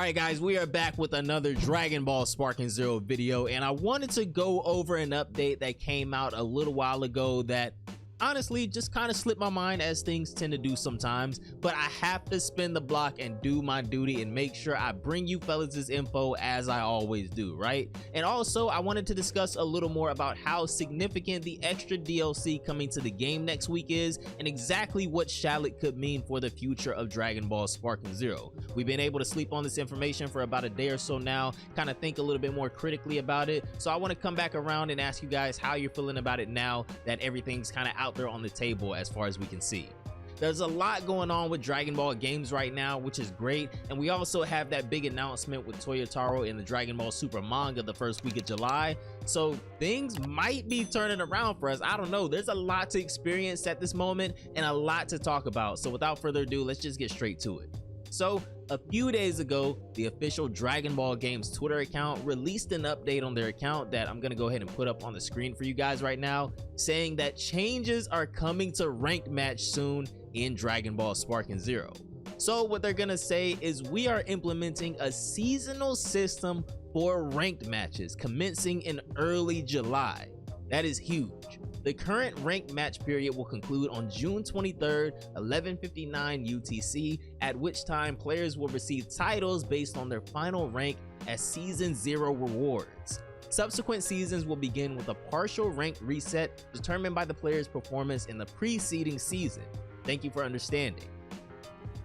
Alright guys, we are back with another Dragon Ball Sparking Zero video, and I wanted to go over an update that came out a little while ago that honestly just kind of slipped my mind, as things tend to do sometimes, but I have to spin the block and do my duty and make sure I bring you fellas' info as I always do, right? And also I wanted to discuss a little more about how significant the extra DLC coming to the game next week is, and exactly what Shallot could mean for the future of Dragon Ball Sparking Zero. We've been able to sleep on this information for about a day or so now, kind of think a little bit more critically about it, so I want to come back around and ask you guys how you're feeling about it now that everything's kind of out there on the table as far as we can see. There's a lot going on with Dragon Ball games right now, which is great, and we also have that big announcement with Toyotaro in the Dragon Ball Super manga the first week of July, so things might be turning around for us. I don't know. There's a lot to experience at this moment and a lot to talk about, so without further ado, let's just get straight to it. So a few days ago, the official Dragon Ball Games Twitter account released an update on their account that I'm gonna go ahead and put up on the screen for you guys right now, saying that changes are coming to ranked match soon in Dragon Ball Sparking Zero. So what they're gonna say is we are implementing a seasonal system for ranked matches commencing in early July. That is huge. The current ranked match period will conclude on June 23rd, 11:59 UTC, at which time players will receive titles based on their final rank as Season 0 rewards. Subsequent seasons will begin with a partial rank reset determined by the player's performance in the preceding season. Thank you for understanding.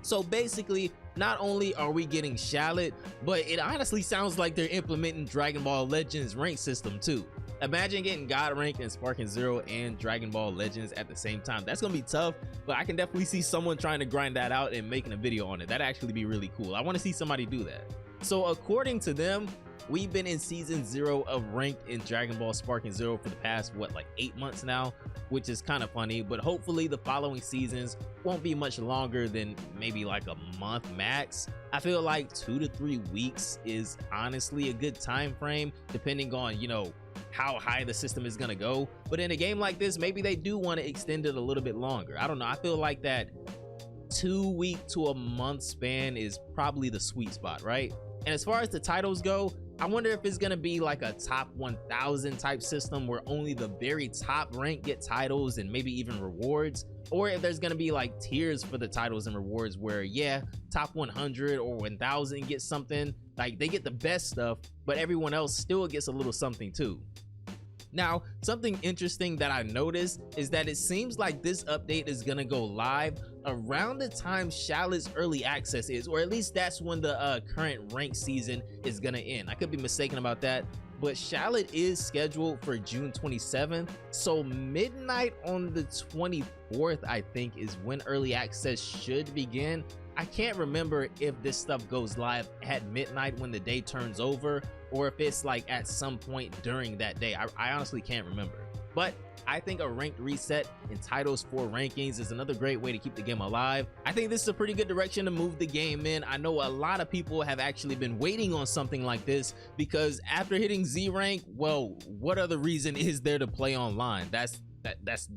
So basically, not only are we getting Shallot, but it honestly sounds like they're implementing Dragon Ball Legends rank system too. Imagine getting God rank in Sparking Zero and Dragon Ball Legends at the same time. That's gonna be tough, but I can definitely see someone trying to grind that out and making a video on it. That'd actually be really cool. I want to see somebody do that. So according to them, we've been in Season 0 of ranked in Dragon Ball Sparking Zero for the past, what, like 8 months now, which is kind of funny, but hopefully the following seasons won't be much longer than maybe like a month max. I feel like 2 to 3 weeks is honestly a good time frame, depending on, you know, how high the system is gonna go. But in a game like this, maybe they do want to extend it a little bit longer. I don't know. I feel like that 2 week to a month span is probably the sweet spot, right? And as far as the titles go, I wonder if it's gonna be like a top 1000 type system where only the very top rank get titles and maybe even rewards, or if there's gonna be like tiers for the titles and rewards where, yeah, top 100 or 1000 get something, like they get the best stuff, but everyone else still gets a little something too. Now, something interesting that I noticed is that it seems like this update is gonna go live around the time Shallot's early access is, or at least that's when the current rank season is gonna end. I could be mistaken about that, but Shallot is scheduled for June 27th, so midnight on the 24th I think is when early access should begin. I can't remember if this stuff goes live at midnight when the day turns over, or if it's like at some point during that day. I honestly can't remember, but I think a ranked reset in titles for rankings is another great way to keep the game alive. I think this is a pretty good direction to move the game in. I know a lot of people have actually been waiting on something like this, because after hitting Z rank, well, what other reason is there to play online? That's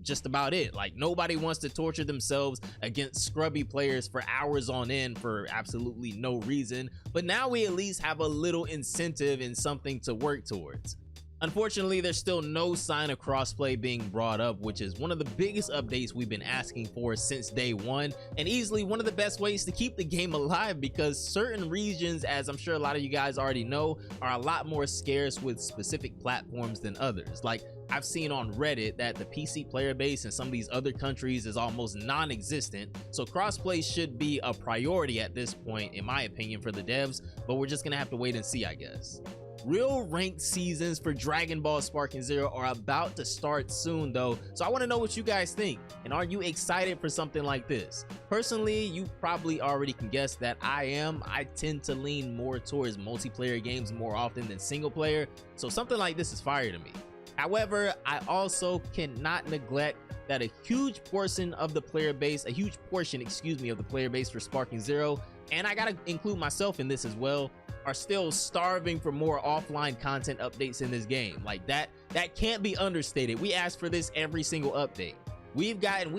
just about it. Like, nobody wants to torture themselves against scrubby players for hours on end for absolutely no reason, but now we at least have a little incentive and something to work towards. Unfortunately, there's still no sign of crossplay being brought up, which is one of the biggest updates we've been asking for since day one, and easily one of the best ways to keep the game alive, because certain regions, as I'm sure a lot of you guys already know, are a lot more scarce with specific platforms than others. Like, I've seen on Reddit that the PC player base in some of these other countries is almost non-existent, so crossplay should be a priority at this point, in my opinion, for the devs, but we're just gonna have to wait and see, I guess. Real ranked seasons for Dragon Ball Sparking Zero are about to start soon though, so I want to know what you guys think, and are you excited for something like this? Personally, you probably already can guess that I am. I tend to lean more towards multiplayer games more often than single player, so something like this is fire to me. However, I also cannot neglect that a huge portion of the player base, of the player base for Sparking Zero, and I gotta include myself in this as well, are still starving for more offline content updates in this game. Like that can't be understated. We ask for this every single update. We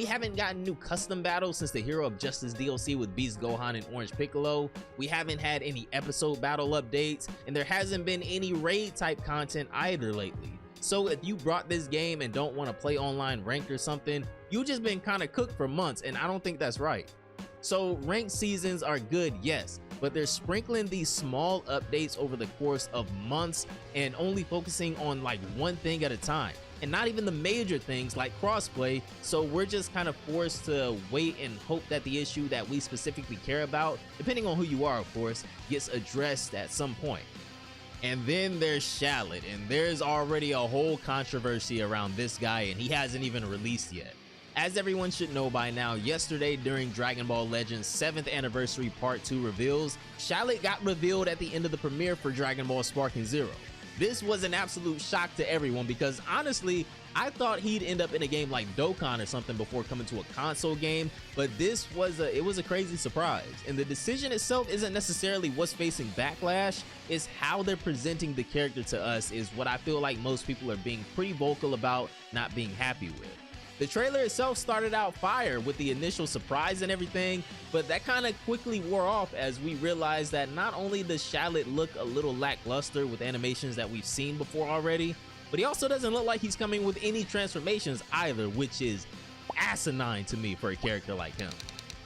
haven't gotten new custom battles since the Hero of Justice DLC with Beast Gohan and Orange Piccolo. We haven't had any episode battle updates, and there hasn't been any raid type content either lately. So if you brought this game and don't want to play online ranked or something, you've just been kind of cooked for months, and I don't think that's right. So ranked seasons are good, yes, but they're sprinkling these small updates over the course of months and only focusing on like one thing at a time, and not even the major things like crossplay. So we're just kind of forced to wait and hope that the issue that we specifically care about, depending on who you are of course, gets addressed at some point. And then there's Shallot, and there's already a whole controversy around this guy, and he hasn't even released yet. As everyone should know by now, yesterday during Dragon Ball Legends 7th Anniversary Part 2 reveals, Shallot got revealed at the end of the premiere for Dragon Ball Sparking Zero. This was an absolute shock to everyone because honestly, I thought he'd end up in a game like Dokkan or something before coming to a console game, but this was a crazy surprise. And the decision itself isn't necessarily what's facing backlash, it's how they're presenting the character to us is what I feel like most people are being pretty vocal about not being happy with. The trailer itself started out fire with the initial surprise and everything, but that kind of quickly wore off as we realized that not only does Shallot look a little lackluster with animations that we've seen before already, but he also doesn't look like he's coming with any transformations either, which is asinine to me for a character like him.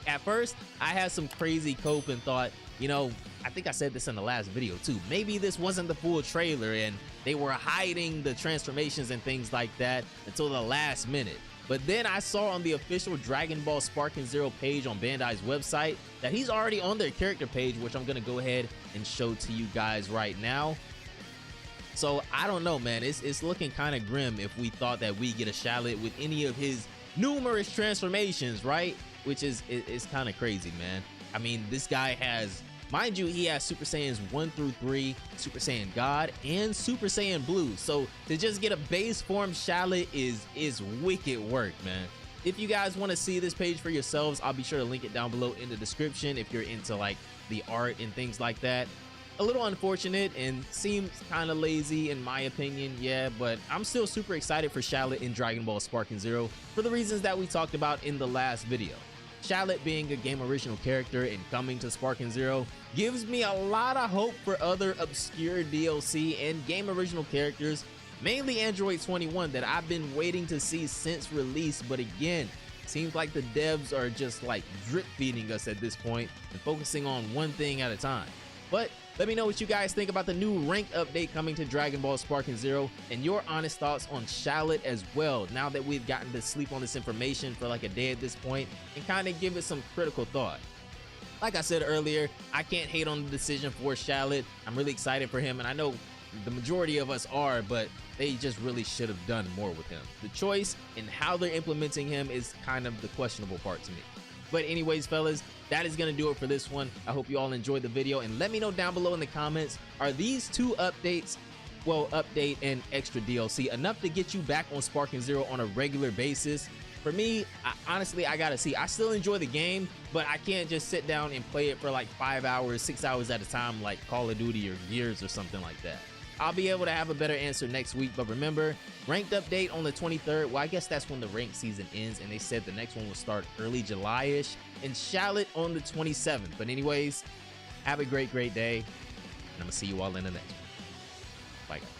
At first, I had some crazy cope and thought, you know, I think I said this in the last video too, maybe this wasn't the full trailer and they were hiding the transformations and things like that until the last minute. But then I saw on the official Dragon Ball Sparking Zero page on Bandai's website that he's already on their character page, which I'm gonna go ahead and show to you guys right now. So I don't know, man, it's looking kind of grim if we thought that we get a Shallot with any of his numerous transformations, right? Which is kind of crazy, man. I mean, this guy has, mind you, he has Super Saiyans 1 through 3, Super Saiyan God, and Super Saiyan Blue. So to just get a base form Shallot is wicked work, man. If you guys want to see this page for yourselves, I'll be sure to link it down below in the description if you're into like the art and things like that. A little unfortunate and seems kind of lazy in my opinion, yeah, but I'm still super excited for Shallot in Dragon Ball Sparking Zero for the reasons that we talked about in the last video. Shallot being a game original character and coming to Sparking Zero gives me a lot of hope for other obscure DLC and game original characters, mainly Android 21 that I've been waiting to see since release, but again, seems like the devs are just like drip feeding us at this point and focusing on one thing at a time. But let me know what you guys think about the new ranked update coming to Dragon Ball Sparking Zero and your honest thoughts on Shallot as well, now that we've gotten to sleep on this information for like a day at this point and kind of give it some critical thought. Like I said earlier, I can't hate on the decision for Shallot. I'm really excited for him, and I know the majority of us are, but they just really should have done more with him. The choice and how they're implementing him is kind of the questionable part to me. But anyways, fellas, that is going to do it for this one. I hope you all enjoyed the video, and let me know down below in the comments, are these two updates, well, update and extra DLC, enough to get you back on Sparking Zero on a regular basis? For me, honestly, I gotta see. I still enjoy the game, but I can't just sit down and play it for like 5 hours, 6 hours at a time like Call of Duty or Gears or something like that. I'll be able to have a better answer next week, but remember, ranked update on the 23rd. Well, I guess that's when the ranked season ends, and they said the next one will start early July-ish, and Shallot on the 27th. But anyways, have a great day, and I'm gonna see you all in the next one. Bye, guys.